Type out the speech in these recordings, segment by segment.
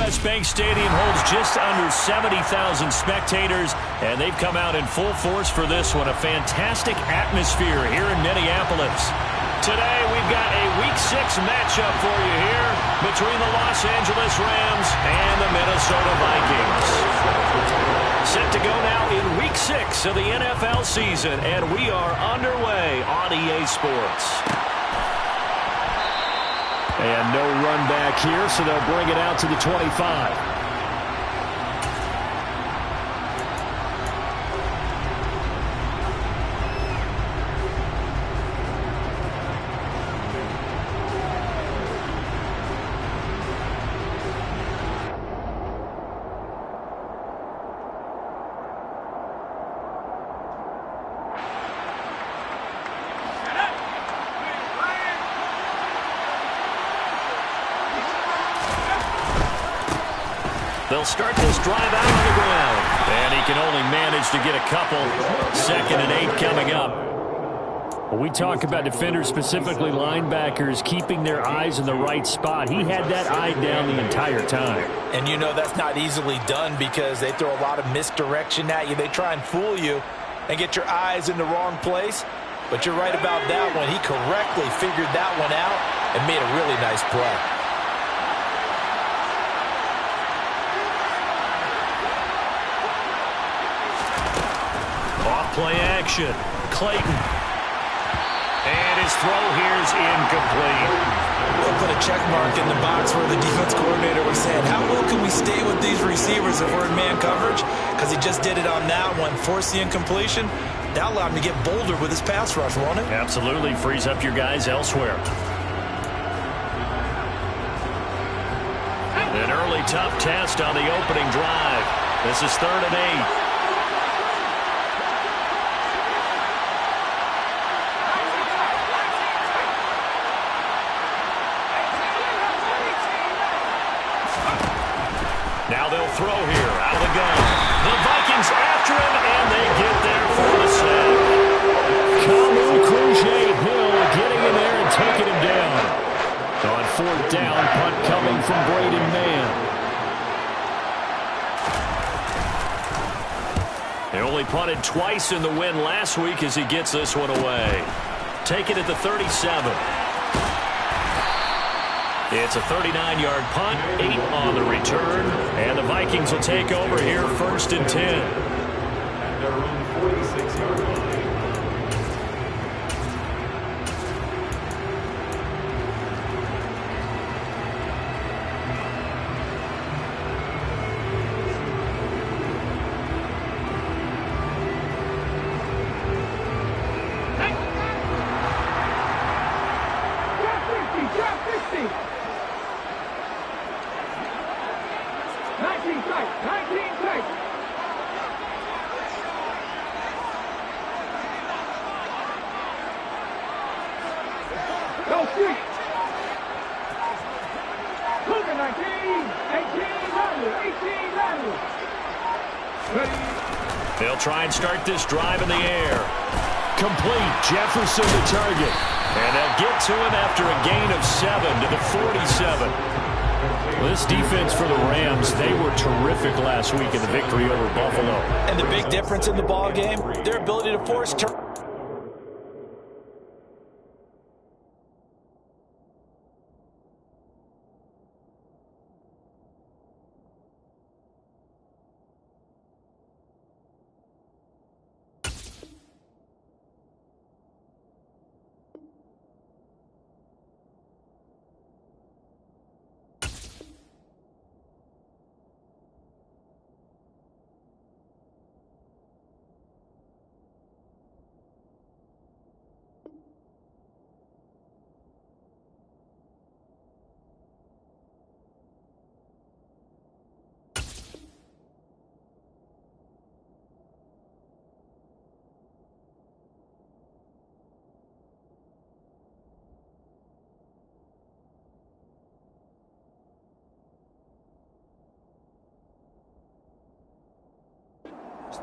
U.S. Bank Stadium holds just under 70,000 spectators, and they've come out in full force for this one. A fantastic atmosphere here in Minneapolis. Today, we've got a Week 6 matchup for you here between the Los Angeles Rams and the Minnesota Vikings. Set to go now in Week 6 of the NFL season, and we are underway on EA Sports. And no run back here, so they'll bring it out to the 25. They'll start this drive out on the ground. And he can only manage to get a couple. 2nd and 8 coming up. When we talk about defenders, specifically linebackers, keeping their eyes in the right spot. He had that eye down the entire time. And you know that's not easily done because they throw a lot of misdirection at you. They try and fool you and get your eyes in the wrong place. But you're right about that one. He correctly figured that one out and made a really nice play. Play action. Clayton. And his throw here is incomplete. We'll put a check mark in the box where the defense coordinator was saying, how well can we stay with these receivers if we're in man coverage? Because he just did it on that one. Force the incompletion. That allowed him to get bolder with his pass rush, won't it? Absolutely. Frees up your guys elsewhere. An early tough test on the opening drive. This is 3rd and 8. Now they'll throw here out of the gun. The Vikings after him, and they get there for the sack. Kamu Grugier-Hill getting in there and taking him down. On 4th down, punt coming from Braden Mann. They only punted twice in the win last week as he gets this one away. Take it at the 37. It's a 39-yard punt, 8 on the return, and the Vikings will take over here 1st and 10. At their own 46-yard line. They'll try and start this drive in the air. Complete. Jefferson the target. And they'll get to him after a gain of 7 to the 47. Well, this defense for the Rams, they were terrific last week in the victory over Buffalo. And the big difference in the ball game, their ability to force turnovers.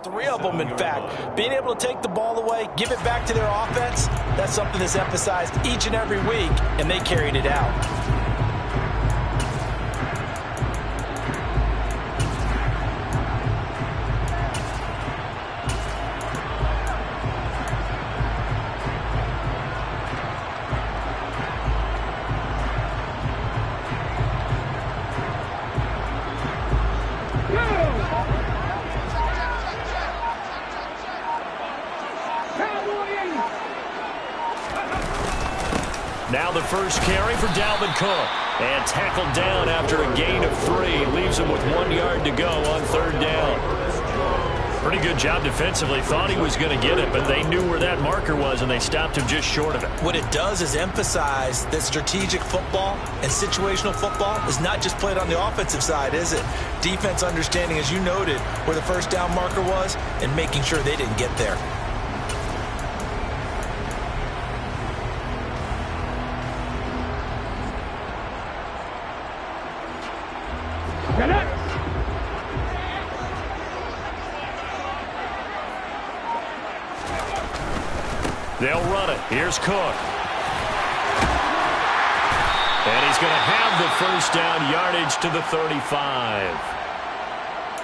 Three of them, in fact. Being able to take the ball away, give it back to their offense, that's something that's emphasized each and every week, and they carried it out. first carry for Dalvin Cook. And tackled down after a gain of 3. Leaves him with 1 yard to go on third down. Pretty good job defensively. Thought he was going to get it, but they knew where that marker was, and they stopped him just short of it. What it does is emphasize that strategic football and situational football is not just played on the offensive side, is it? Defense understanding, as you noted, where the first down marker was and making sure they didn't get there. They'll run it. Here's Cook. And he's going to have the first down, yardage to the 35.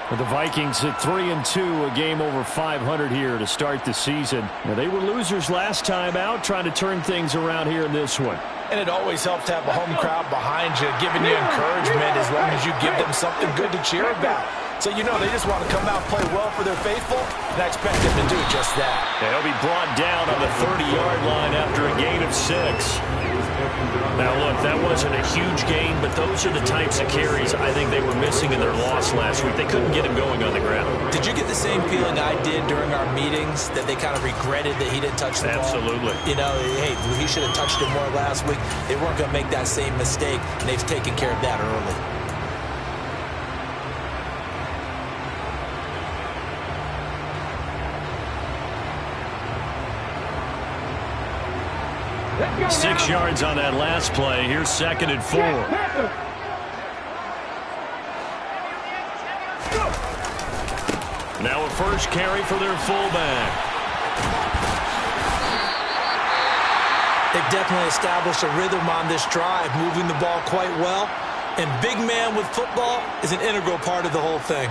With the Vikings at 3-2, a game over 500 here to start the season. Now, they were losers last time out, trying to turn things around here in this one. And it always helps to have a home crowd behind you, giving you encouragement as long as you give them something good to cheer about. So you know they just want to come out and play well for their faithful, and I expect them to do just that. And he'll be brought down on the 30-yard line after a gain of 6. Now, look, that wasn't a huge gain, but those are the types of carries I think they were missing in their loss last week. They couldn't get him going on the ground. Did you get the same feeling I did during our meetings, that they kind of regretted that he didn't touch the ball? Absolutely. You know, hey, he should have touched it more last week. They weren't going to make that same mistake, and they've taken care of that early. Now, 6 yards on that last play. Here's 2nd and 4. Now a first carry for their fullback. They've definitely established a rhythm on this drive, moving the ball quite well. And big man with football is an integral part of the whole thing.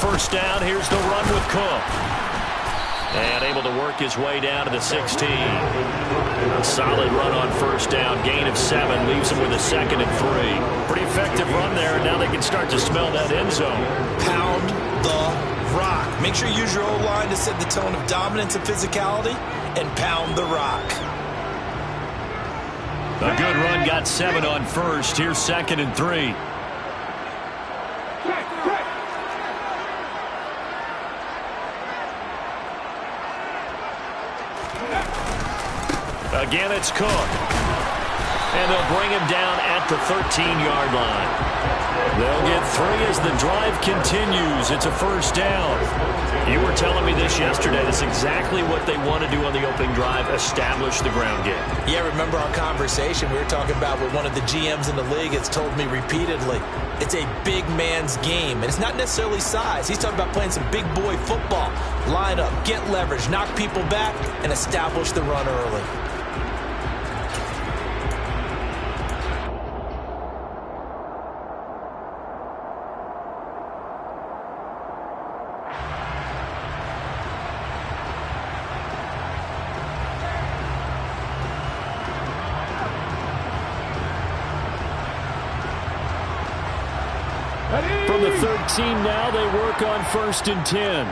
First down, here's the run with Cook. And able to work his way down to the 16. A solid run on first down, gain of 7, leaves him with a 2nd and 3. Pretty effective run there, and now they can start to smell that end zone. Pound the rock. Make sure you use your O-line to set the tone of dominance and physicality, and pound the rock. A good run, got 7 on first. Here's 2nd and 3. Again, it's Cook. And they'll bring him down at the 13-yard line. They'll get 3 as the drive continues. It's a first down. You were telling me this yesterday. That's exactly what they want to do on the opening drive, establish the ground game. Yeah, remember our conversation we were talking about with one of the GMs in the league that's told me repeatedly, it's a big man's game. And it's not necessarily size. He's talking about playing some big boy football. Line up, get leverage, knock people back, and establish the run early. From the 13 now, they work on 1st and 10.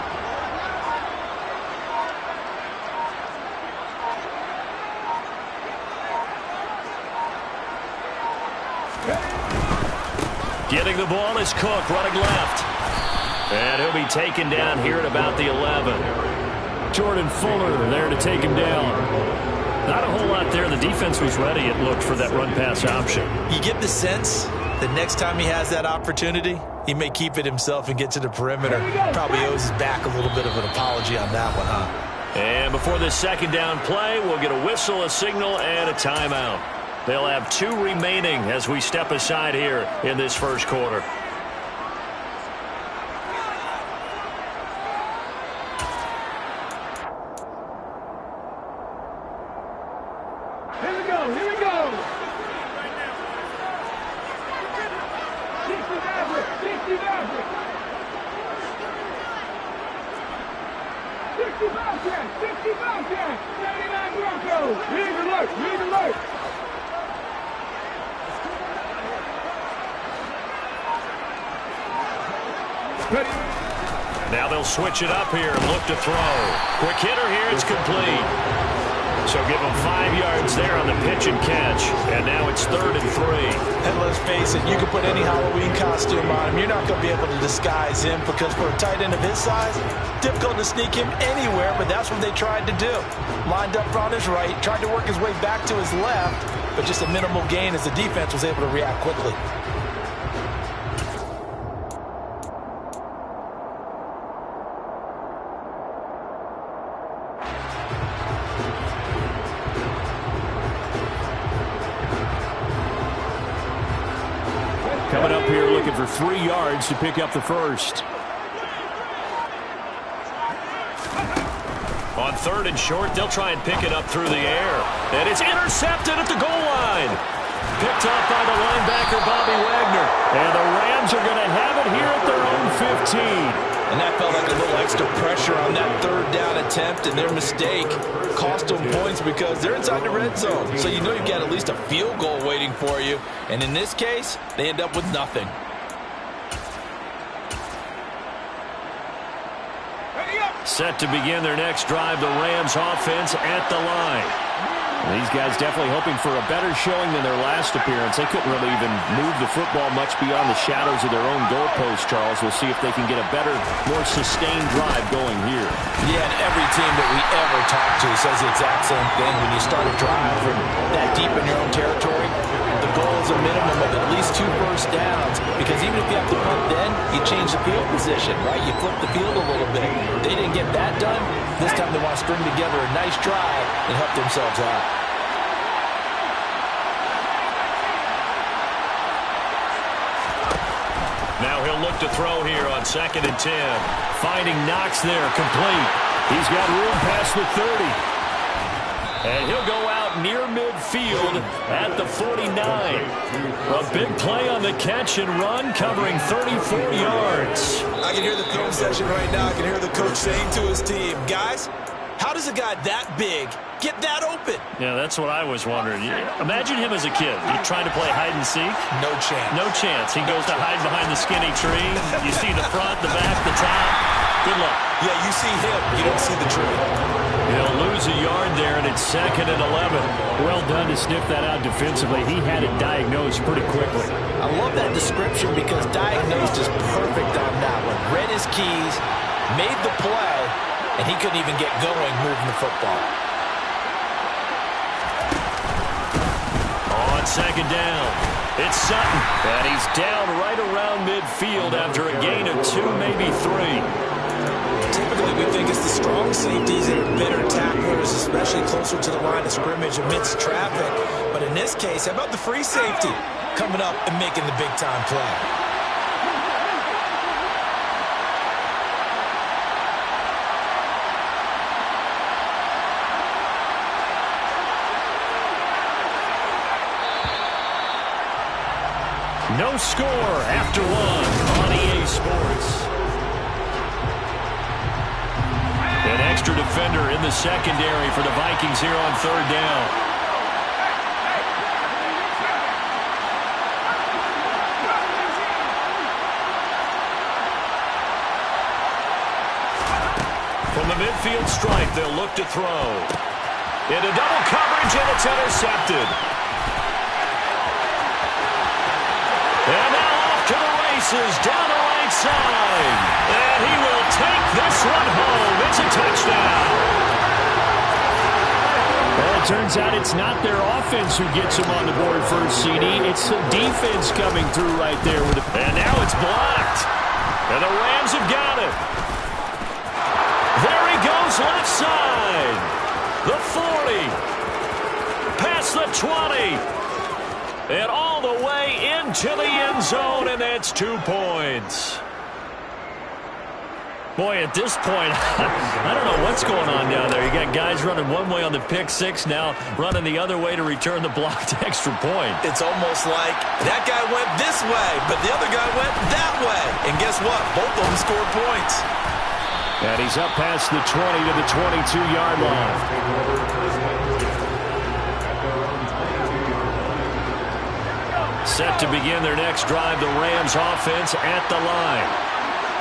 Getting the ball is Cook, running left. And he'll be taken down here at about the 11. Jordan Fuller there to take him down. Not a whole lot there. The defense was ready, it looked, for that run-pass option. You get the sense The next time he has that opportunity, he may keep it himself and get to the perimeter. Probably owes his back a little bit of an apology on that one, huh? And before this second down play, we'll get a whistle, a signal, and a timeout. They'll have 2 remaining as we step aside here in this first quarter. Here we go, here we go. 60 Maverick, 60 Maverick. 60 Bobcat, 60 Bobcat. 99 Broncos. Lead alert, lead alert. Ready. Now they'll switch it up here and look to throw. Quick hitter here, it's complete. So give them 5 yards there on the pitch and catch. And now it's 3rd and 3. And let's face it, you can put any Halloween costume on him. You're not going to be able to disguise him because for a tight end of his size, difficult to sneak him anywhere, but that's what they tried to do. Lined up on his right, tried to work his way back to his left, but just a minimal gain as the defense was able to react quickly. Coming up here looking for 3 yards to pick up the first. On 3rd and short, they'll try and pick it up through the air. And it's intercepted at the goal line. Picked up by the linebacker, Bobby Wagner. And the Rams are going to have it here at their own 15. And that felt like a little extra pressure on that 3rd down attempt, and their mistake cost them points because they're inside the red zone. So you know you've got at least a field goal waiting for you. And in this case, they end up with nothing. Set to begin their next drive, the Rams offense at the line. These guys definitely hoping for a better showing than their last appearance. They couldn't really even move the football much beyond the shadows of their own goalpost, Charles. We'll see if they can get a better, more sustained drive going here. Yeah, and every team that we ever talk to says the exact same thing. When you start a drive from that deep in your own territory, the goal is a minimum of at least 2 first downs, because even if you have to punt then, you change the field position, right? You flip the field a little bit. They didn't get that done. This time they want to string together a nice drive and help themselves out. Now he'll look to throw here on 2nd and 10. Finding Knox there, complete. He's got room past the 30. And he'll go out near midfield at the 49. A big play on the catch and run, covering 34 yards. I can hear the film session right now. I can hear the coach saying to his team, guys, how does a guy that big get that open? Yeah, that's what I was wondering. Imagine him as a kid. You're trying to play hide and seek. No chance. No chance. He goes to hide behind the skinny tree. You see the front, the back, the top. Good luck. Yeah, you see him. You don't see the tree. He'll lose a yard there, and it's 2nd and 11. Well done to sniff that out defensively. He had it diagnosed pretty quickly. I love that description because diagnosed is perfect on that one. Read his keys, made the play, and he couldn't even get going moving the football. On 2nd down, it's Sutton, and he's down right around midfield after a gain of 2, maybe 3. Typically, we think it's the strong safeties that are better tacklers, especially closer to the line of scrimmage amidst traffic. But in this case, how about the free safety coming up and making the big-time play? No score after 1 on EA Sports. An extra defender in the secondary for the Vikings here on 3rd down. From the midfield stripe, they'll look to throw. Into double coverage, and it's intercepted. And now off to the races, down the right side. And he will take this one home. It's a touchdown. And it turns out it's not their offense who gets them on the board first, CD. It's the defense coming through right there. And now it's blocked. And the Rams have got it. There he goes left side. The 40. Past the 20. And all the way into the end zone, and that's 2 points. Boy, at this point, I don't know what's going on down there. You got guys running one way on the pick six, now running the other way to return the blocked extra point. It's almost like that guy went this way, but the other guy went that way. And guess what? Both of them scored points. And he's up past the 20 to the 22-yard line. Set to begin their next drive, the Rams offense at the line.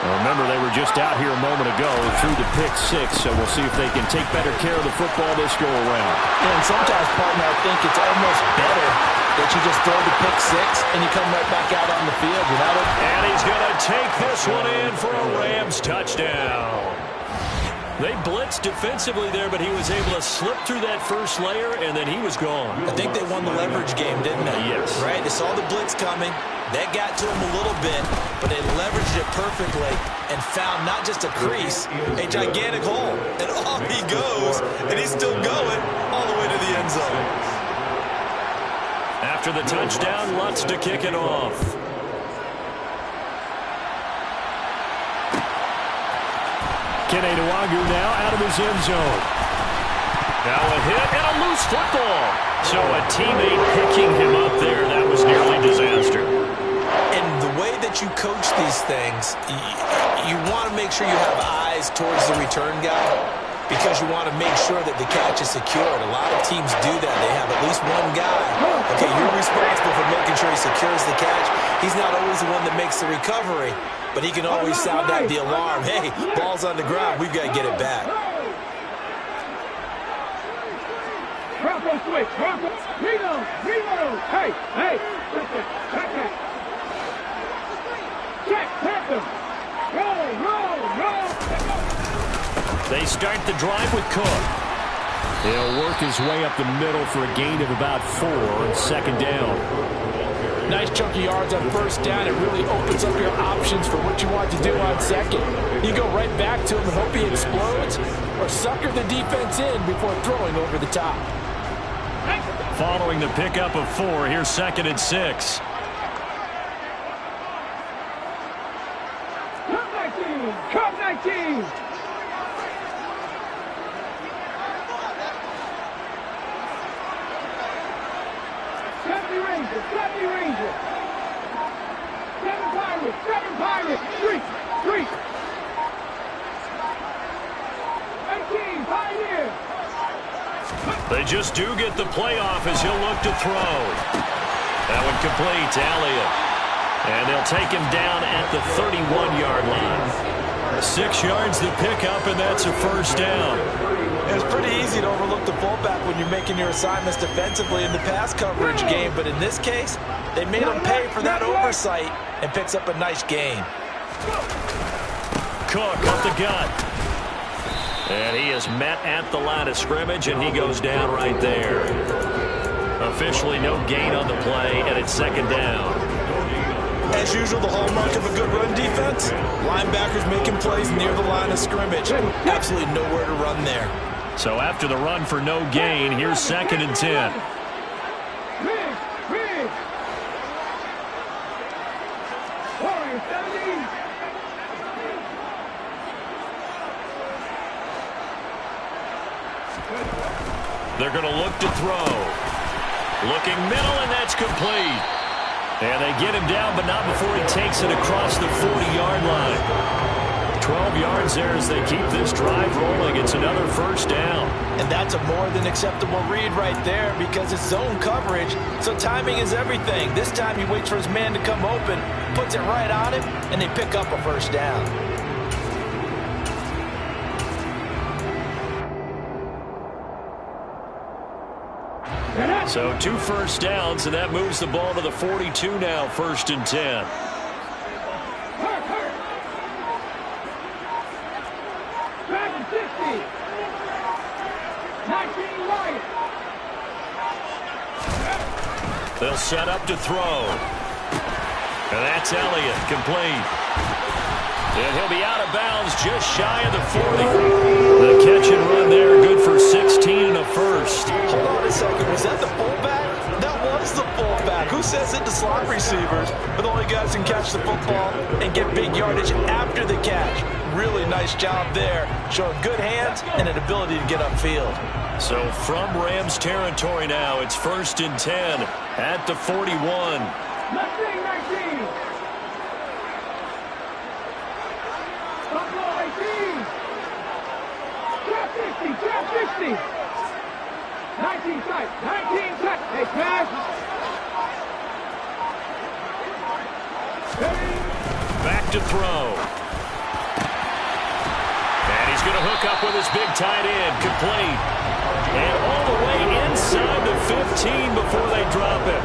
Well, remember, they were just out here a moment ago through the pick six, so we'll see if they can take better care of the football this go-around. And sometimes, partner, I think it's almost better that you just throw the pick six and you come right back out on the field without it. And he's going to take this one in for a Rams touchdown. They blitzed defensively there, but he was able to slip through that first layer, and then he was gone. I think they won the leverage game, didn't they? Yes. Right? They saw the blitz coming. That got to him a little bit, but they leveraged it perfectly and found not just a crease, a gigantic hole. And off he goes, and he's still going all the way to the end zone. After the touchdown, Lutz to kick it off. Kene Nwangwu now out of his end zone. Now a hit and a loose football. So a teammate picking him up there, that was nearly disaster. And the way that you coach these things, you want to make sure you have eyes towards the return guy because you want to make sure that the catch is secured. A lot of teams do that. They have at least one guy. Okay, you're responsible for making sure he secures the catch. He's not always the one that makes the recovery, but he can always sound out the alarm. Hey, ball's on the ground. We've got to get it back. Bronco switch. Bronco. Reload. Reload. Hey. Hey. Listen. Check it. Check. Check them. Roll. Roll. Roll. They start the drive with Cook. He'll work his way up the middle for a gain of about 4 on second down. Nice chunk of yards on first down. It really opens up your options for what you want to do on second. You go right back to him and hope he explodes, or sucker the defense in before throwing over the top. Following the pickup of 4, here's 2nd and 6. Come 19. Come 19. Safety Ranger. 7 Pirates. 7 Pirates. 3. 18 Pioneers. They just do get the playoff as he'll look to throw. That one complete to Elliott. And they'll take him down at the 31-yard line. 6 yards to pick up, and that's a first down. It's pretty easy to overlook the fullback when you're making your assignments defensively in the pass coverage game, but in this case, they made him pay for that oversight and picks up a nice gain. Cook up the gut. And he is met at the line of scrimmage, and he goes down right there. Officially no gain on the play, and it's 2nd down. As usual, the hallmark of a good run defense, linebackers making plays near the line of scrimmage. Absolutely nowhere to run there. So after the run for no gain, here's 2nd and 10. Big. Warriors 17. They're going to look to throw. Looking middle, and that's complete. And they get him down, but not before he takes it across the 40-yard line. 12 yards there as they keep this drive rolling. It's another first down. And that's a more than acceptable read right there because it's zone coverage, so timing is everything. This time he waits for his man to come open, puts it right on him, and they pick up a first down. So 2 first downs, and that moves the ball to the 42 now, 1st and 10. Back to 60. 19 Wyatt. They'll set up to throw. And that's Elliott, complete. And he'll be out of bounds just shy of the 40. The catch and run there, good for 16 and a first. Hold on a second, was that the fullback? That was the fullback. Who says it to slot receivers? But the only guys can catch the football and get big yardage after the catch. Really nice job there, showing good hands and an ability to get upfield. So from Rams territory now, it's 1st and 10 at the 41. 19. Buffalo 18. Trap 60. 19 tight. Hey, pass. Back to throw. And he's going to hook up with his big tight end, complete. And all the way inside the 15 before they drop it.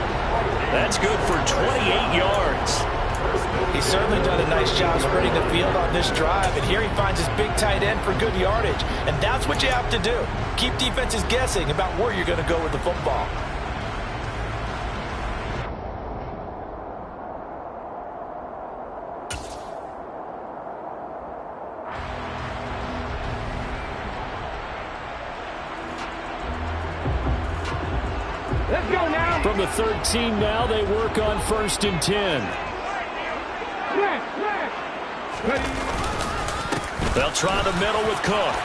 That's good for 28 yards. He's certainly done a nice job spreading the field on this drive, and here he finds his big tight end for good yardage. And that's what you have to do. Keep defenses guessing about where you're going to go with the football. Let's go now. From the 13 now, they work on 1st and 10. They'll try the middle with Cook.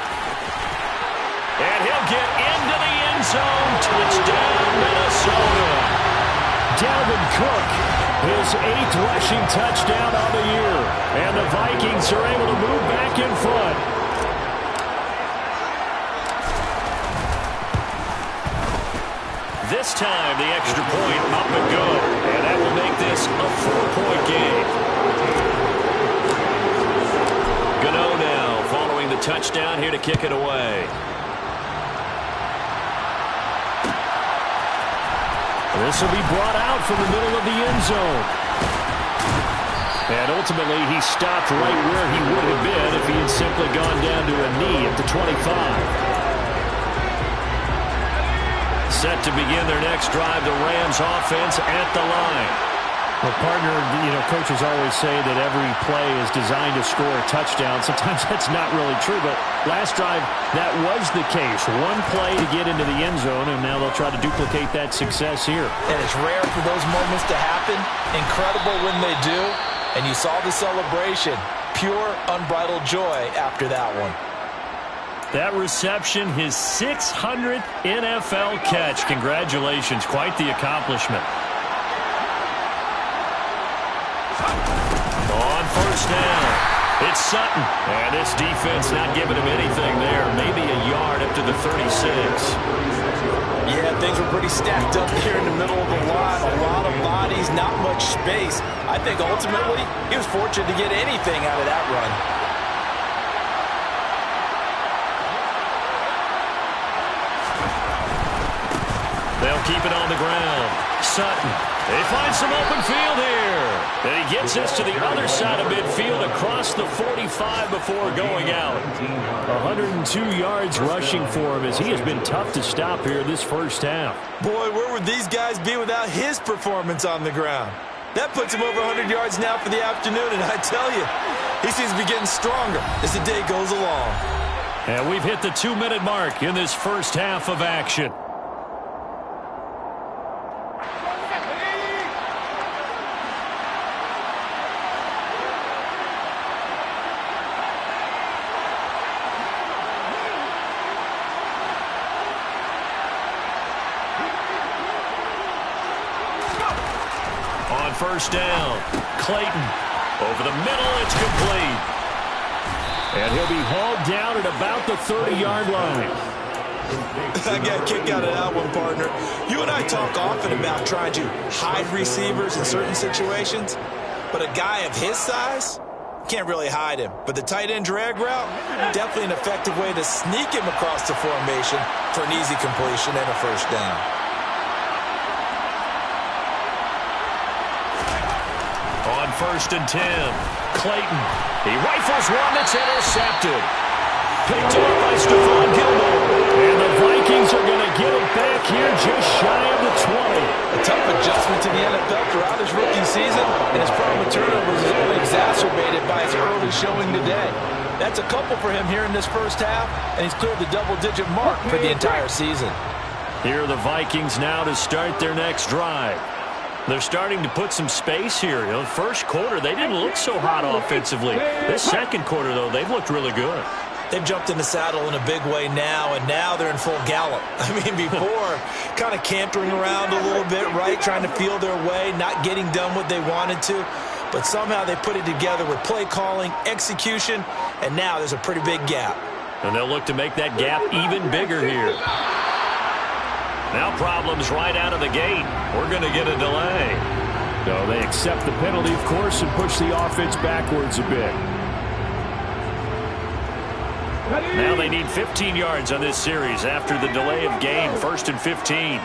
And he'll get into the end zone. Touchdown, Minnesota. Dalvin Cook, his 8th rushing touchdown of the year. And the Vikings are able to move back in front. This time, the extra point up and go. And that will make this a 4-point game. Gano now following the touchdown here to kick it away. This will be brought out from the middle of the end zone. And ultimately, he stopped right where he would have been if he had simply gone down to a knee at the 25. Set to begin their next drive, the Rams offense at the line. Well, partner, coaches always say that every play is designed to score a touchdown. Sometimes that's not really true, but last drive, that was the case. One play to get into the end zone, and now they'll try to duplicate that success here. And it's rare for those moments to happen. Incredible when they do. And you saw the celebration. Pure, unbridled joy after that one. That reception, his 600th NFL catch. Congratulations. Quite the accomplishment. On 1st down, it's Sutton. And this defense not giving him anything there. Maybe a yard up to the 36. Yeah, things were pretty stacked up here in the middle of the line. A lot of bodies, not much space. I think ultimately he was fortunate to get anything out of that run. They'll keep it on the ground. Sutton, they find some open field here. And he gets us to the other side of midfield across the 45 before going out. 102 yards rushing for him as he has been tough to stop here this first half. Boy, where would these guys be without his performance on the ground? That puts him over 100 yards now for the afternoon, and I tell you, he seems to be getting stronger as the day goes along. And we've hit the 2-minute mark in this first half of action. On 1st down, Clayton over the middle, it's complete. And he'll be hauled down at about the 30-yard line. I got a kick out of that one, partner. You and I talk often about trying to hide receivers in certain situations, but a guy of his size can't really hide him. But the tight end drag route, definitely an effective way to sneak him across the formation for an easy completion and a 1st down. On 1st and 10, Clayton. He rifles one that's intercepted. Picked up by Stephon Gilmore. And the Vikings are going to get it back here just shy of the 20. A tough adjustment to the NFL throughout his rookie season, and his problem with turnovers is only exacerbated by his early showing today. That's a couple for him here in this first half, and he's cleared the double-digit mark for the entire season. Here are the Vikings now to start their next drive. They're starting to put some space here. You know, first quarter, they didn't look so hot offensively. This second quarter, though, they've looked really good. They've jumped in the saddle in a big way now, and now they're in full gallop. I mean, before, kind of cantering around a little bit, right, trying to feel their way, not getting done what they wanted to. But somehow they put it together with play calling, execution, and now there's a pretty big gap. And they'll look to make that gap even bigger here. Now problems right out of the gate. We're going to get a delay. No, they accept the penalty, of course, and push the offense backwards a bit. Now they need 15 yards on this series after the delay of game. 1st and 15.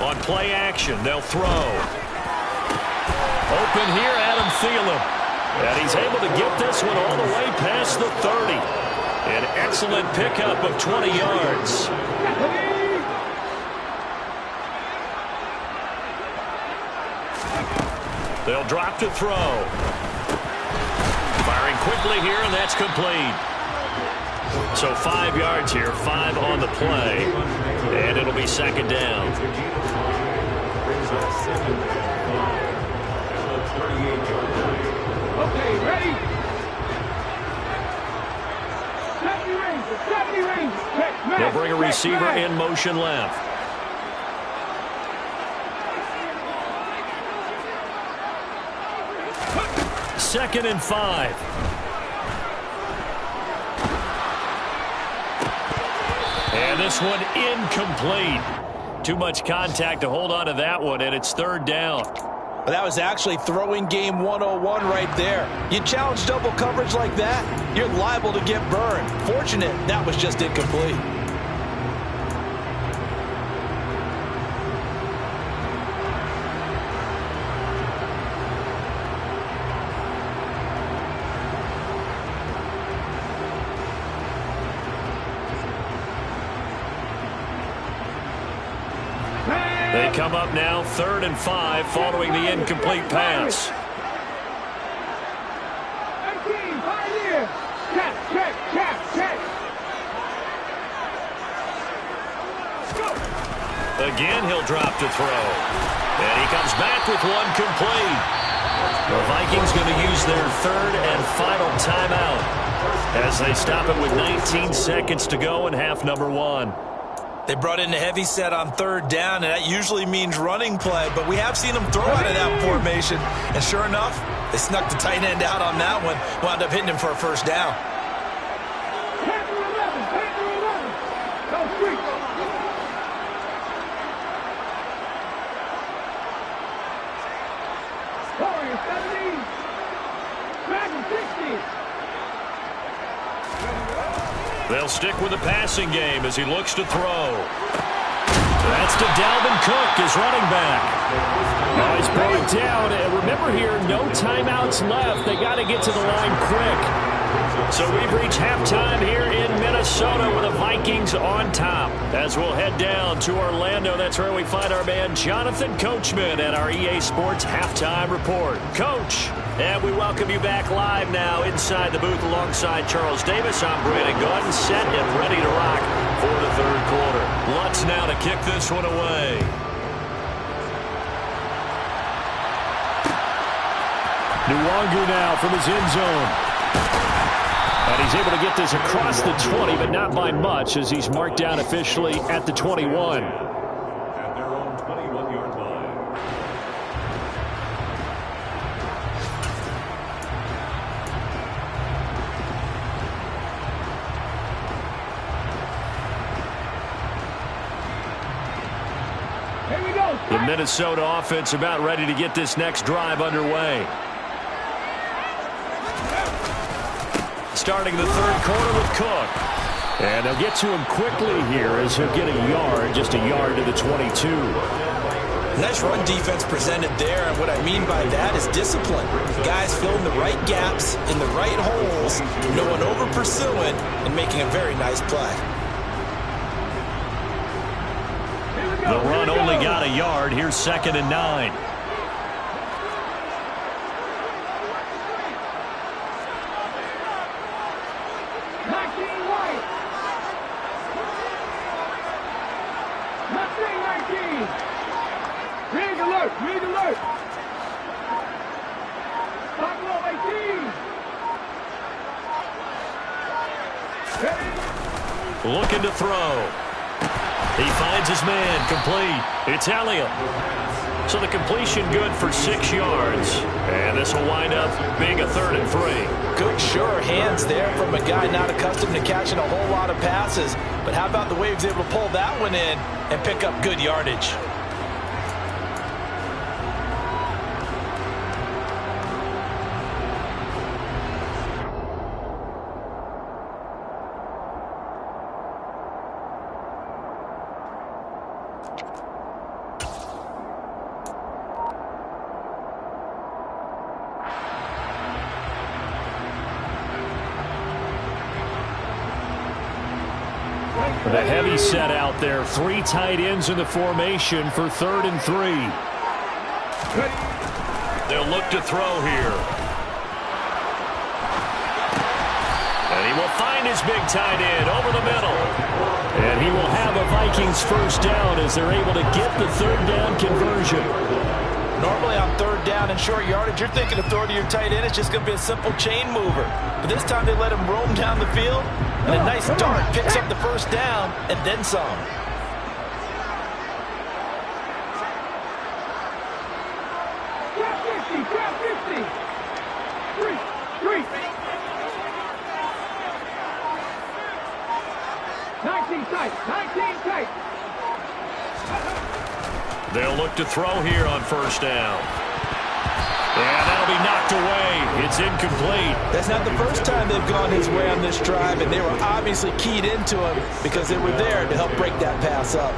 On play action, they'll throw. Open here, Adam Thielen. And he's able to get this one all the way past the 30. An excellent pickup of 20 yards. They'll drop to throw. Firing quickly here, and that's complete. So 5 yards here, 5 on the play. And it'll be second down. Okay, ready? 70 range. They'll bring a receiver in motion left. Second and 5. And this one incomplete. Too much contact to hold on to that one, and it's third down. But that was actually throwing game 101 right there. You challenge double coverage like that, you're liable to get burned. Fortunate that was just incomplete. They come up now 3rd and 5 following the incomplete pass. Again, he'll drop to throw. And he comes back with one complete. The Vikings going to use their 3rd and final timeout as they stop it with 19 seconds to go in half number 1. They brought in a heavy set on 3rd down, and that usually means running play, but we have seen them throw out of that formation. And sure enough, they snuck the tight end out on that one, wound up hitting him for a first down. They'll stick with the passing game as he looks to throw. That's to Dalvin Cook, his running back. Oh, he's brought down. And remember here, no timeouts left. They got to get to the line quick. So we've reached halftime here in Minnesota with the Vikings on top. As we'll head down to Orlando, that's where we find our man Jonathan Coachman at our EA Sports Halftime Report. Coach, and we welcome you back live now inside the booth alongside Charles Davis. I'm Brandon Gaudin, set and ready to rock for the 3rd quarter. Lutz now to kick this one away. Nwangu now from his end zone. And he's able to get this across the 20, but not by much as he's marked down officially at the 21. At their own 21-yard line. Here we go. The Minnesota offense about ready to get this next drive underway. Starting the 3rd quarter with Cook. And they'll get to him quickly here as he'll get a yard, just a yard to the 22. Nice run defense presented there, and what I mean by that is discipline. Guys filling the right gaps in the right holes, no one over-pursuing, and making a very nice play. The run only got a yard. Here's 2nd and 9. Read alert! Pablo 18! Looking to throw. He finds his man, complete. It's Elliott. So the completion good for 6 yards. And this will wind up being a 3rd and 3. Good, sure hands there from a guy not accustomed to catching a whole lot of passes. But how about the way he was able to pull that one in and pick up good yardage? The heavy set out there. 3 tight ends in the formation for 3rd and 3. They'll look to throw here. And he will find his big tight end over the middle. And he will have a Vikings 1st down as they're able to get the 3rd down conversion. Normally on 3rd down and short yardage, you're thinking of throwing to your tight end. It's just going to be a simple chain mover. But this time they let him roam down the field. And a nice dart picks up the 1st down and then some. Grab 50! 3! 19 tight! They'll look to throw here on 1st down. And that'll be knocked away. It's incomplete. That's not the first time they've gone his way on this drive, and they were obviously keyed into him because they were there to help break that pass up.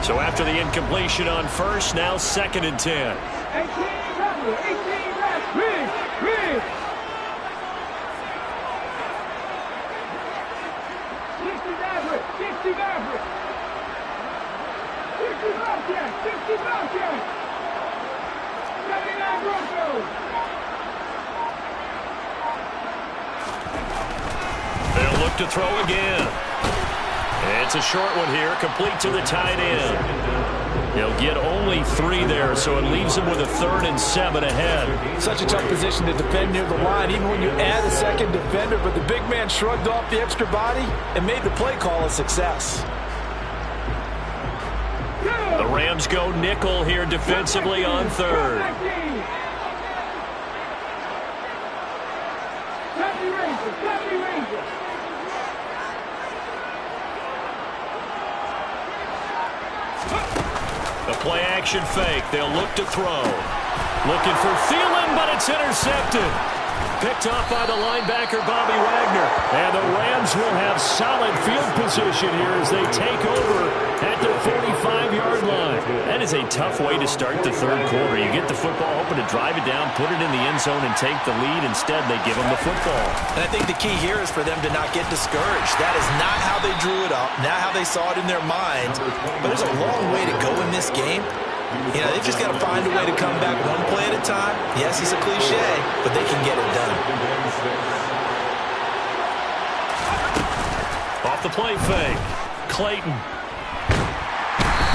So after the incompletion on 1st, now 2nd and 10. 18 left! Ridge! 60 Maverick! 60 Bobcat! 79 Broncos! They'll look to throw again. It's a short one here, complete to the tight end. He'll get only 3 there, so it leaves him with a 3rd and 7 ahead. Such a tough position to defend near the line, even when you add a 2nd defender, but the big man shrugged off the extra body and made the play call a success. The Rams go nickel here defensively on 3rd. The play-action fake. They'll look to throw. Looking for Thielen, but it's intercepted. Picked off by the linebacker, Bobby Wagner. And the Rams will have solid field position here as they take over at their 45-yard line. That is a tough way to start the 3rd quarter. You get the football, hoping to drive it down, put it in the end zone, and take the lead. Instead, they give them the football. And I think the key here is for them to not get discouraged. That is not how they drew it up, not how they saw it in their minds. But there's a long way to go in this game. You know, they've just got to find a way to come back one play at a time. Yes, it's a cliche, but they can get it done. Off the play fake. Clayton.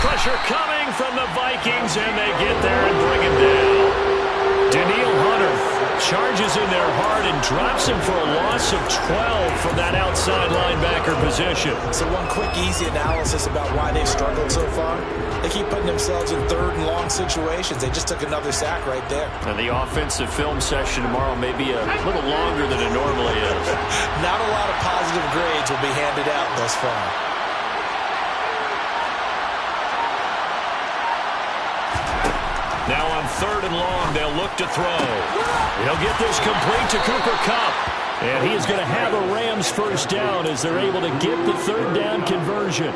Pressure coming from the Vikings, and they get there and bring him down. Danielle Hunter charges in there hard and drops him for a loss of 12 from that outside linebacker position. So one quick, easy analysis about why they've struggled so far. They keep putting themselves in 3rd and long situations. They just took another sack right there. And the offensive film session tomorrow may be a little longer than it normally is. Not a lot of positive grades will be handed out thus far. Now on 3rd and long. They'll look to throw. He'll get this complete to Cooper Kupp. And he is going to have a Rams first down as they're able to get the 3rd down conversion.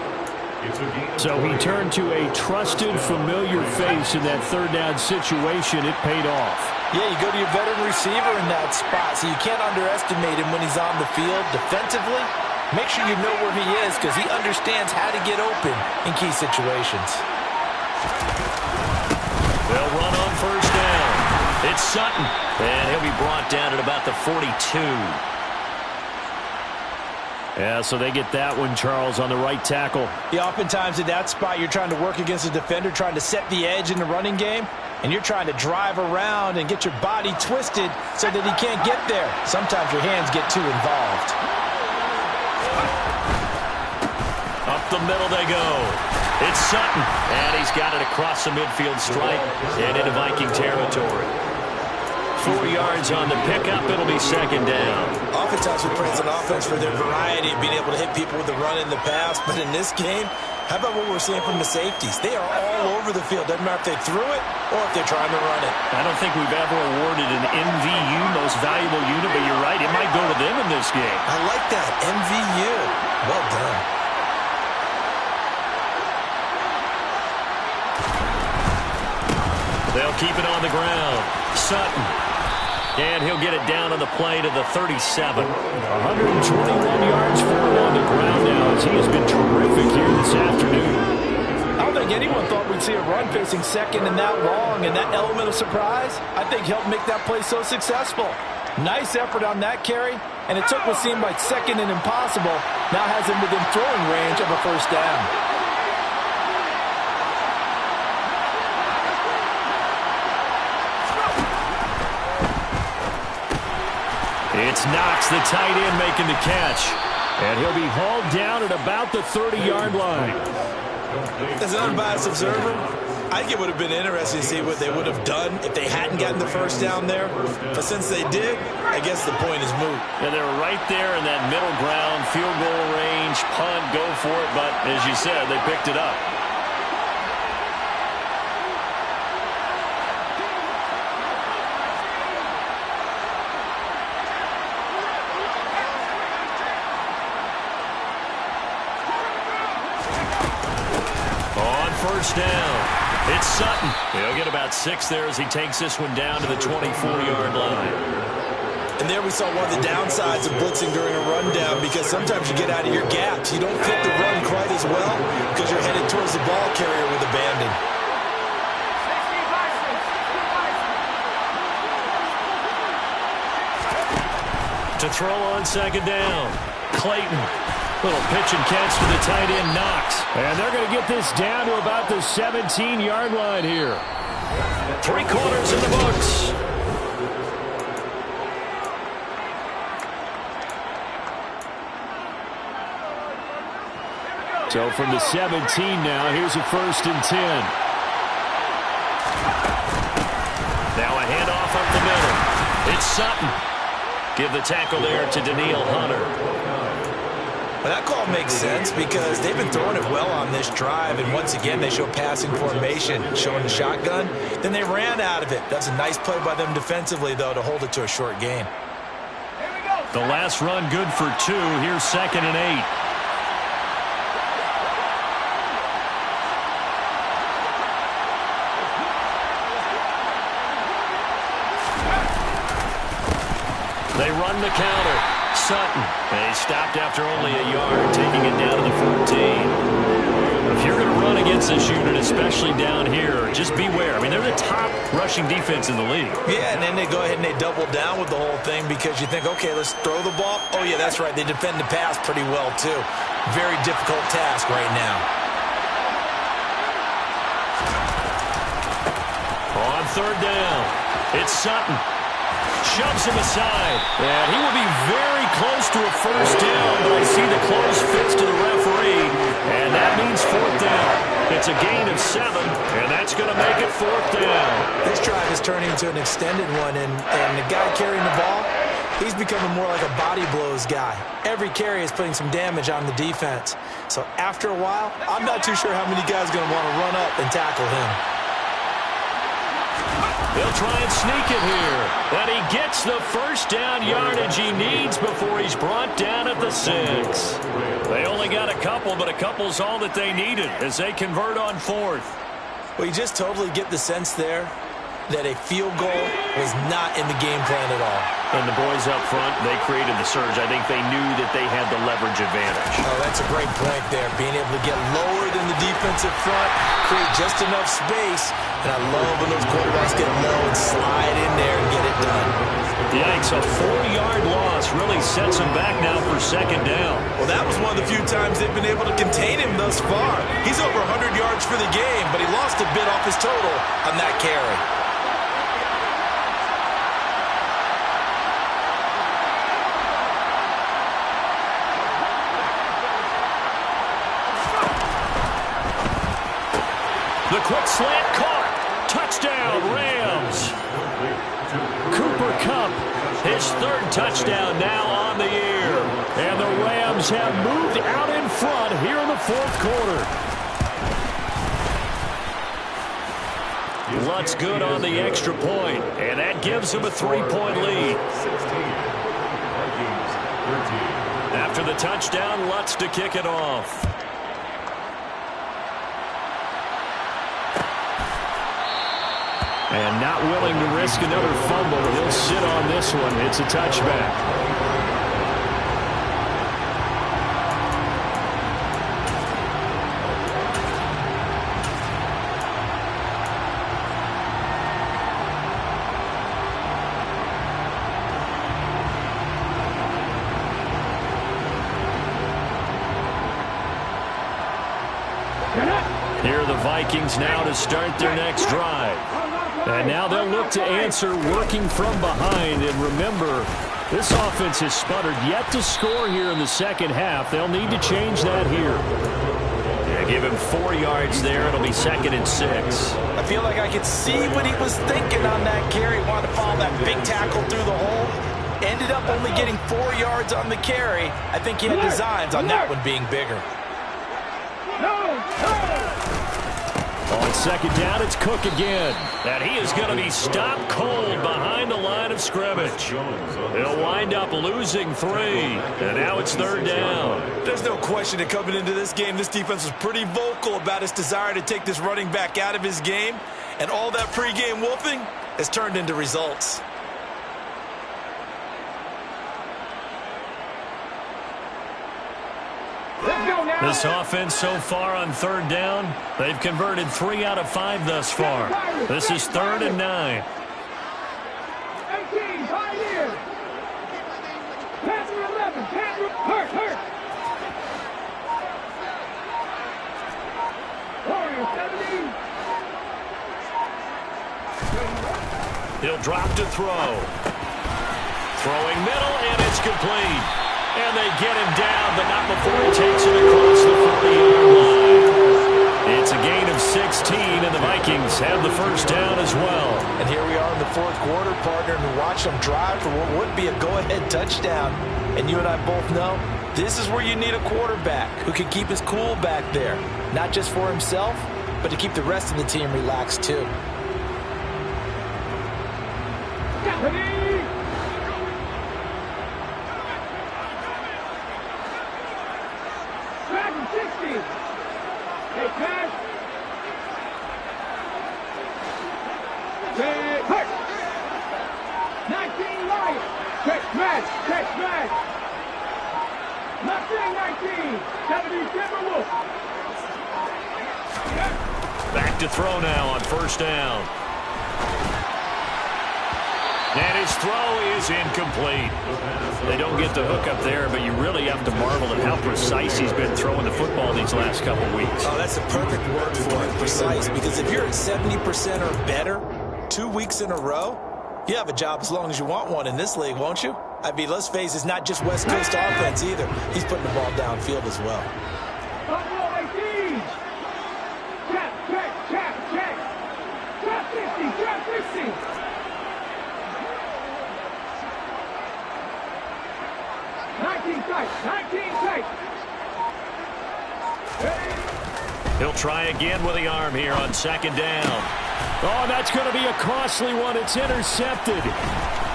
So he turned to a trusted, familiar face in that 3rd down situation. It paid off. Yeah, you go to your veteran receiver in that spot, so you can't underestimate him when he's on the field defensively. Make sure you know where he is because he understands how to get open in key situations. They'll run on first down. It's Sutton, and he'll be brought down at about the 42. Yeah, so they get that one, Charles, on the right tackle. Yeah, oftentimes in that spot, you're trying to work against a defender, trying to set the edge in the running game, and you're trying to drive around and get your body twisted so that he can't get there. Sometimes your hands get too involved. Up the middle they go. It's Sutton, and he's got it across the midfield stripe and into Viking territory. 4 yards on the pickup. It'll be 2nd down. Oftentimes we praise an offense for their variety of being able to hit people with the run in the pass, but in this game, how about what we're seeing from the safeties? They are all over the field. Doesn't matter if they threw it or if they're trying to run it. I don't think we've ever awarded an MVU, most valuable unit, but you're right, it might go to them in this game. I like that, MVU. Well done. They'll keep it on the ground. Sutton. And he'll get it down on the play to the 37. 121 yards for him on the ground now as he has been terrific here this afternoon. I don't think anyone thought we'd see a run facing second and that long, and that element of surprise, I think, helped make that play so successful. Nice effort on that carry, and it took what seemed like second and impossible, now has him within throwing range of a first down. It's Knox, the tight end, making the catch. And he'll be hauled down at about the 30-yard line. As an unbiased observer, I think it would have been interesting to see what they would have done if they hadn't gotten the first down there. But since they did, I guess the point is moot. Yeah, they were right there in that middle ground, field goal range, punt, go for it. But as you said, they picked it up. First down. It's Sutton. He'll get about 6 there as he takes this one down to the 24-yard line. And there we saw one of the downsides of blitzing during a rundown, because sometimes you get out of your gaps. You don't fit the run quite as well because you're headed towards the ball carrier with abandon. To throw on 2nd down. Clayton. Little pitch and catch to the tight end, Knox. And they're going to get this down to about the 17-yard line here. 3 quarters in the books. So from the 17 now, here's a 1st and 10. Now a handoff up the middle. It's Sutton. Give the tackle there to Danielle Hunter. Well, that call makes sense because they've been throwing it well on this drive, and once again they show passing formation, showing the shotgun. Then they ran out of it. That's a nice play by them defensively, though, to hold it to a short gain. The last run good for 2. Here's 2nd and 8. They run the counter. Sutton. They stopped after only a yard, taking it down to the 14. If you're going to run against this unit, especially down here, just beware. I mean, they're the top rushing defense in the league. Yeah, and then they go ahead and they double down with the whole thing because you think, okay, let's throw the ball. Oh, yeah, that's right. They defend the pass pretty well, too. Very difficult task right now. On 3rd down, it's Sutton. Shoves him aside. And he will be very close to a first down, but I see the close fits to the referee, and that means 4th down. It's a gain of 7, and that's going to make it 4th down. This drive is turning into an extended one, and the guy carrying the ball, he's becoming more like a body blows guy. Every carry is putting some damage on the defense. So after a while, I'm not too sure how many guys are going to want to run up and tackle him. He'll try and sneak it here. And he gets the first down yardage he needs before he's brought down at the 6. They only got a couple, but a couple's all that they needed as they convert on 4th. Well, you just totally get the sense there that a field goal was not in the game plan at all. And the boys up front, they created the surge. I think they knew that they had the leverage advantage. Oh, that's a great point there. Being able to get lower than the defensive front, create just enough space. And I love when those quarterbacks get low and slide in there and get it done. Yikes, a 4-yard loss really sets him back now for 2nd down. Well, that was one of the few times they've been able to contain him thus far. He's over 100 yards for the game, but he lost a bit off his total on that carry. The quick slant caught. Touchdown, Rams. Cooper Kupp, his 3rd touchdown now on the year. And the Rams have moved out in front here in the 4th quarter. Lutz good on the extra point, and that gives him a 3-point lead. After the touchdown, Lutz to kick it off. And not willing to risk another fumble. He'll sit on this one. It's a touchback. Here are the Vikings now to start their next drive. And now they'll look to answer working from behind. And remember, this offense has sputtered yet to score here in the 2nd half. They'll need to change that here. Yeah, give him 4 yards there. It'll be 2nd and 6. I feel like I could see what he was thinking on that carry. Wanted to follow that big tackle through the hole. Ended up only getting 4 yards on the carry. I think he had designs on that one being bigger. On 2nd down, it's Cook again. And he is going to be stopped cold behind the line of scrimmage. He'll wind up losing 3. And now it's 3rd down. There's no question that coming into this game, this defense was pretty vocal about its desire to take this running back out of his game. And all that pregame wolfing has turned into results. This offense so far on 3rd down, they've converted 3 out of 5 thus far. This is 3rd and 9. 18, right here. Pass 11, hurt. Warrior 17. He'll drop to throw. Throwing middle, and it's complete. And they get him down, but not before he takes it across the 40-yard line. It's a gain of 16, and the Vikings have the first down as well. And here we are in the 4th quarter, partner, and watch them drive for what would be a go-ahead touchdown. And you and I both know this is where you need a quarterback who can keep his cool back there. Not just for himself, but to keep the rest of the team relaxed too. Back to throw now on 1st down. And his throw is incomplete. They don't get the hook up there, but you really have to marvel at how precise he's been throwing the football these last couple weeks. Oh, that's the perfect word for it, precise, because if you're at 70% or better 2 weeks in a row, you have a job as long as you want one in this league, won't you? I mean, let's face it, it's not just West Coast offense either. He's putting the ball downfield as well. He'll try again with the arm here on 2nd down. Oh, that's going to be a costly one. It's intercepted.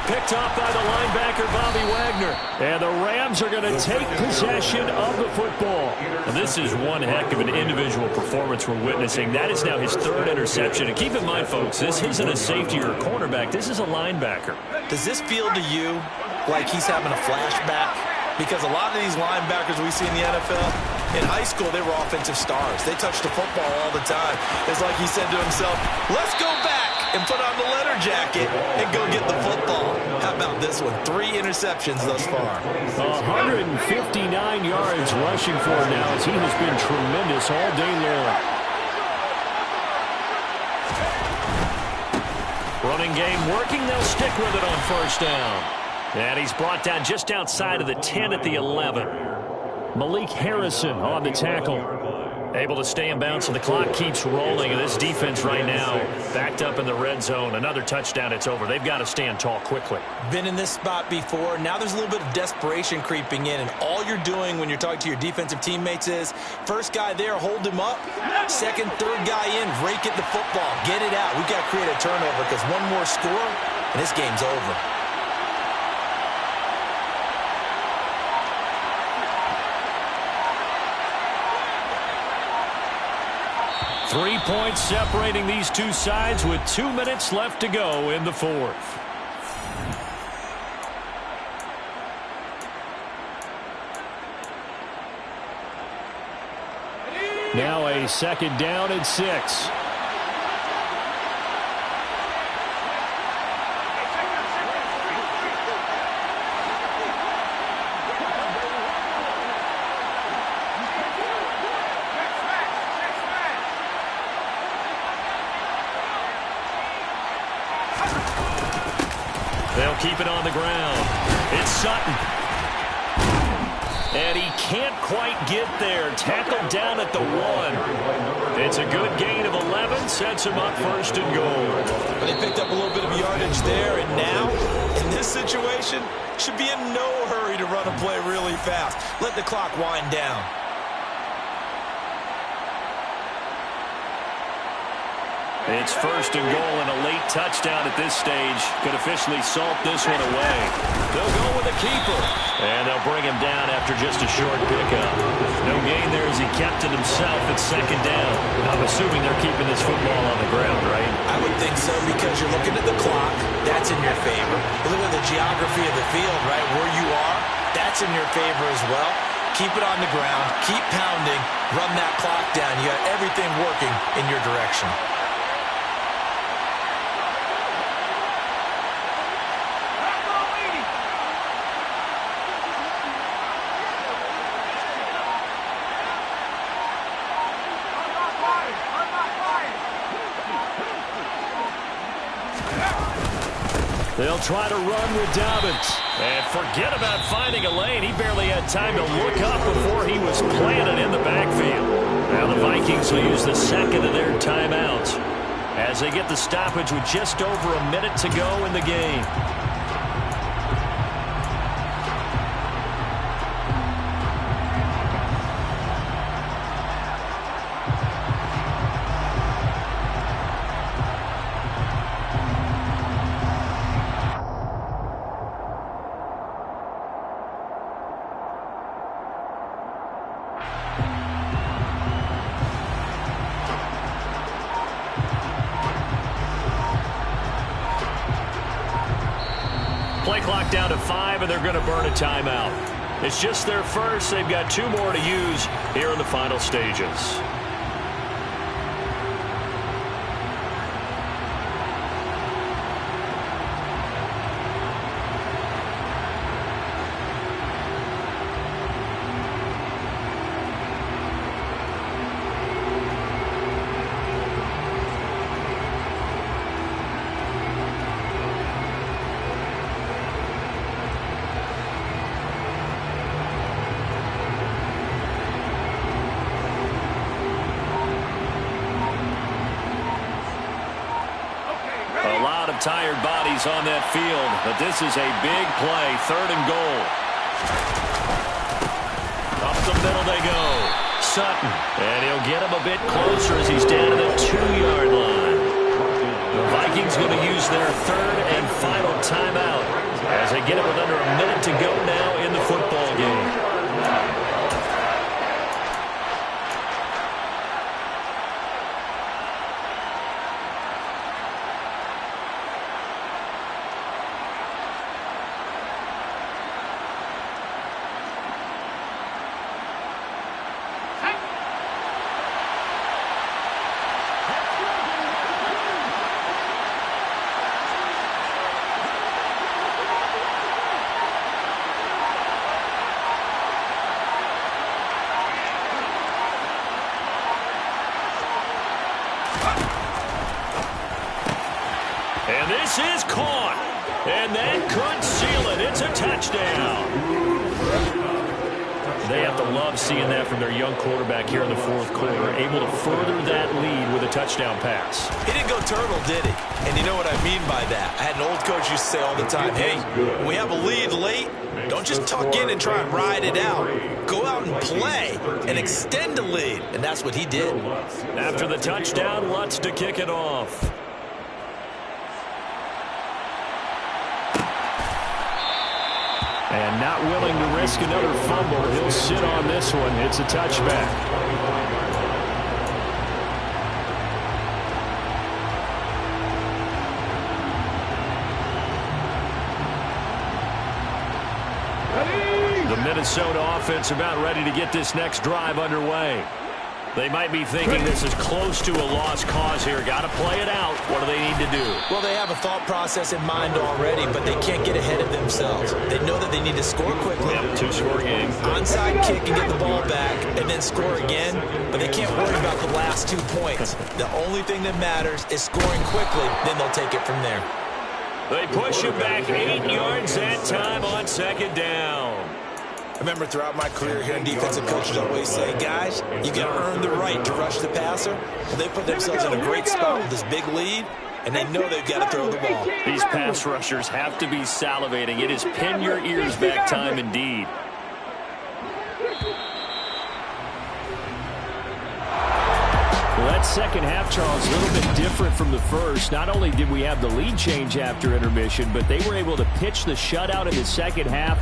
Picked off by the linebacker, Bobby Wagner. And the Rams are going to take possession of the football. And this is one heck of an individual performance we're witnessing. That is now his third interception. And keep in mind, folks, this isn't a safety or a cornerback. This is a linebacker. Does this feel to you like he's having a flashback? Because a lot of these linebackers we see in the NFL, in high school, they were offensive stars. They touched the football all the time. It's like he said to himself, let's go back and put on the leather jacket and go get the football. How about this one? 3 interceptions thus far. 159 yards rushing for him now as he has been tremendous all day long. Running game working. They'll stick with it on first down. And he's brought down just outside of the 10 at the 11. Malik Harrison on the tackle. Able to stay in bounds, so the clock keeps rolling. And this defense right now backed up in the red zone. Another touchdown, it's over. They've got to stand tall quickly. Been in this spot before. Now there's a little bit of desperation creeping in. And all you're doing when you're talking to your defensive teammates is, first guy there, hold him up. Second, third guy in, rake at the football. Get it out. We've got to create a turnover because one more score, and this game's over. 3 points separating these two sides with 2 minutes left to go in the fourth. Now a second down and 6. They'll keep it on the ground. It's Sutton. And he can't quite get there. Tackled down at the 1. It's a good gain of 11. Sets him up first and goal. They picked up a little bit of yardage there, and now, in this situation, should be in no hurry to run a play really fast. Let the clock wind down. It's first and goal, and a late touchdown at this stage could officially salt this one away. They'll go with a keeper, and they'll bring him down after just a short pickup. No gain there as he kept it himself at second down. I'm assuming they're keeping this football on the ground, right? I would think so because you're looking at the clock. That's in your favor. Look at the geography of the field, right? Where you are, that's in your favor as well. Keep it on the ground. Keep pounding. Run that clock down. You got everything working in your direction. They'll try to run with Dobbins. And forget about finding a lane. He barely had time to look up before he was planted in the backfield. Now the Vikings will use the second of their timeouts as they get the stoppage with just over a minute to go in the game. Play clock down to 5, and they're going to burn a timeout. It's just their first. They've got 2 more to use here in the final stages. Tired bodies on that field, but this is a big play. 3rd and goal. Up the middle they go. Sutton, and he'll get him a bit closer as he's down to the 2-yard line. Vikings going to use their third and final timeout as they get it with under a minute to go now in the football game. And this is caught. And that could seal it. It's a touchdown. They have to love seeing that from their young quarterback here in the fourth quarter, able to further that lead with a touchdown pass. He didn't go turtle, did he? And you know what I mean by that. I had an old coach used to say all the time, hey, when we have a lead late, don't just tuck in and try and ride it out. Go out and play and extend the lead. And that's what he did. After the touchdown, Lutz to kick it off. And not willing to risk another fumble. He'll sit on this one. It's a touchback. The Minnesota offense about ready to get this next drive underway. They might be thinking this is close to a lost cause here. Got to play it out. What do they need to do? Well, they have a thought process in mind already, but they can't get ahead of themselves. They know that they need to score quickly. Yep, two-score game. Onside kick and get the ball back and then score again, but they can't worry about the last 2 points. The only thing that matters is scoring quickly, then they'll take it from there. They push him back 8 yards that time on second down. I remember throughout my career hearing defensive coaches always say, guys, you got to earn the right to rush the passer. Well, they put themselves in a great spot with this big lead, and they know they've got to throw the ball. These pass rushers have to be salivating. It is pin your ears back time indeed. Well, that second half, Charles, a little bit different from the first. Not only did we have the lead change after intermission, but they were able to pitch the shutout in the second half.